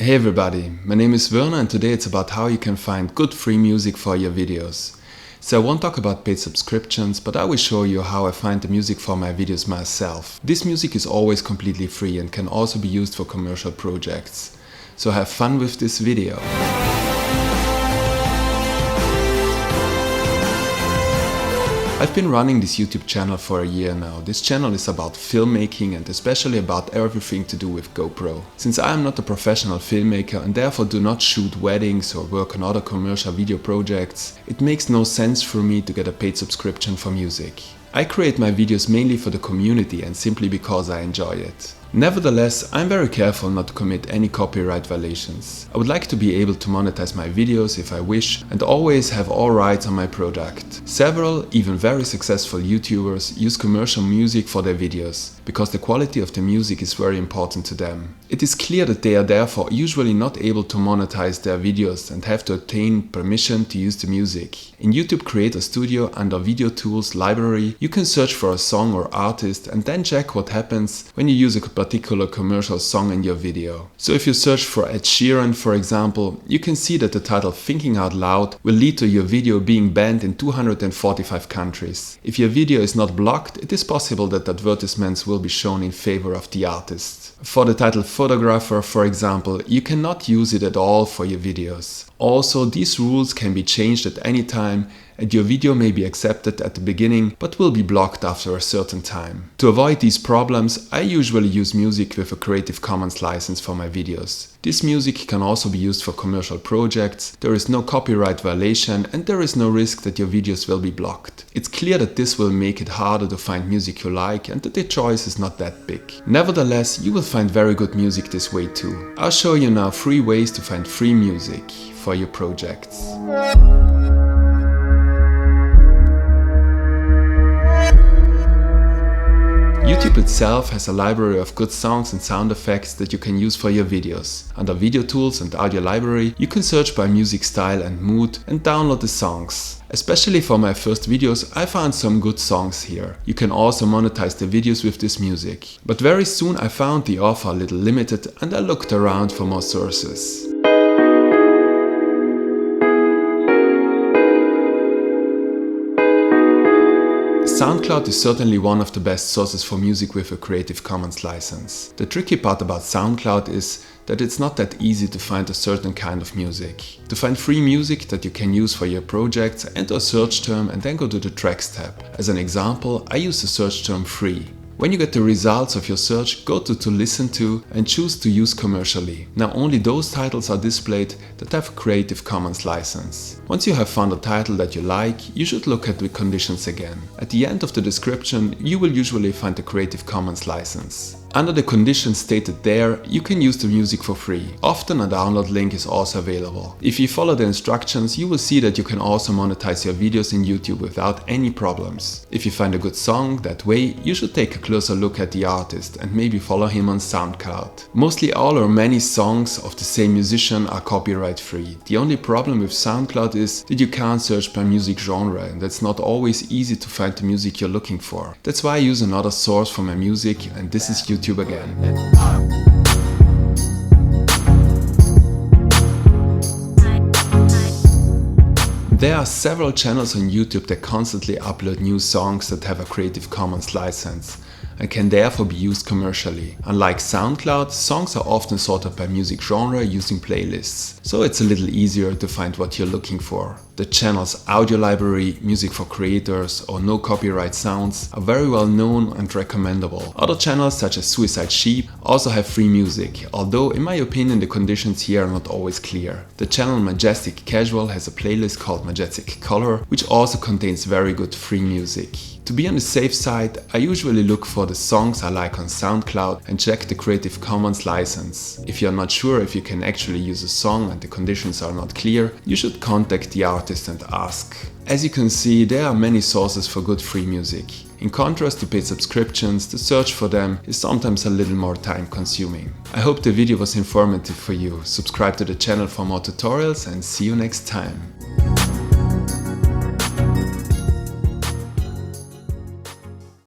Hey everybody, my name is Werner and today it's about how you can find good free music for your videos. So I won't talk about paid subscriptions, but I will show you how I find the music for my videos myself. This music is always completely free and can also be used for commercial projects. So have fun with this video. I've been running this YouTube channel for a year now. This channel is about filmmaking and especially about everything to do with GoPro. Since I am not a professional filmmaker and therefore do not shoot weddings or work on other commercial video projects, it makes no sense for me to get a paid subscription for music. I create my videos mainly for the community and simply because I enjoy it. Nevertheless, I'm very careful not to commit any copyright violations. I would like to be able to monetize my videos if I wish and always have all rights on my product. Several, even very successful YouTubers use commercial music for their videos because the quality of the music is very important to them. It is clear that they are therefore usually not able to monetize their videos and have to obtain permission to use the music. In YouTube Creator Studio under Video Tools library, you can search for a song or artist and then check what happens when you use a particular commercial song in your video. So if you search for Ed Sheeran, for example, you can see that the title Thinking Out Loud will lead to your video being banned in 245 countries. If your video is not blocked, it is possible that advertisements will be shown in favor of the artist. For the title Photographer, for example, you cannot use it at all for your videos. Also, these rules can be changed at any time and your video may be accepted at the beginning but will be blocked after a certain time. To avoid these problems, I usually use music with a Creative Commons license for my videos. This music can also be used for commercial projects, there is no copyright violation and there is no risk that your videos will be blocked. It's clear that this will make it harder to find music you like and that the choice is not that big. Nevertheless, you will find very good music this way too. I'll show you now 3 ways to find free music for your projects. YouTube itself has a library of good songs and sound effects that you can use for your videos. Under Video Tools and Audio Library, you can search by music style and mood and download the songs. Especially for my first videos, I found some good songs here. You can also monetize the videos with this music. But very soon I found the offer a little limited and I looked around for more sources. SoundCloud is certainly one of the best sources for music with a Creative Commons license. The tricky part about SoundCloud is that it's not that easy to find a certain kind of music. To find free music that you can use for your projects, enter a search term and then go to the Tracks tab. As an example, I use the search term free. When you get the results of your search, go to Listen To and choose to use commercially. Now only those titles are displayed that have a Creative Commons license. Once you have found a title that you like, you should look at the conditions again. At the end of the description, you will usually find the Creative Commons license. Under the conditions stated there, you can use the music for free. Often a download link is also available. If you follow the instructions, you will see that you can also monetize your videos in YouTube without any problems. If you find a good song that way, you should take a closer look at the artist and maybe follow him on SoundCloud. Mostly all or many songs of the same musician are copyright free. The only problem with SoundCloud is that you can't search by music genre and it's not always easy to find the music you're looking for. That's why I use another source for my music and this is YouTube again. There are several channels on YouTube that constantly upload new songs that have a Creative Commons license and can therefore be used commercially. Unlike SoundCloud, songs are often sorted by music genre using playlists, so it's a little easier to find what you're looking for. The channels Audio Library, Music for Creators or No Copyright Sounds are very well known and recommendable. Other channels such as Suicide Sheep also have free music, although in my opinion the conditions here are not always clear. The channel Majestic Casual has a playlist called Majestic Color, which also contains very good free music. To be on the safe side, I usually look for the songs I like on SoundCloud and check the Creative Commons license. If you're not sure if you can actually use a song and the conditions are not clear, you should contact the artist and ask. As you can see, there are many sources for good free music. In contrast to paid subscriptions, the search for them is sometimes a little more time consuming. I hope the video was informative for you. Subscribe to the channel for more tutorials and see you next time.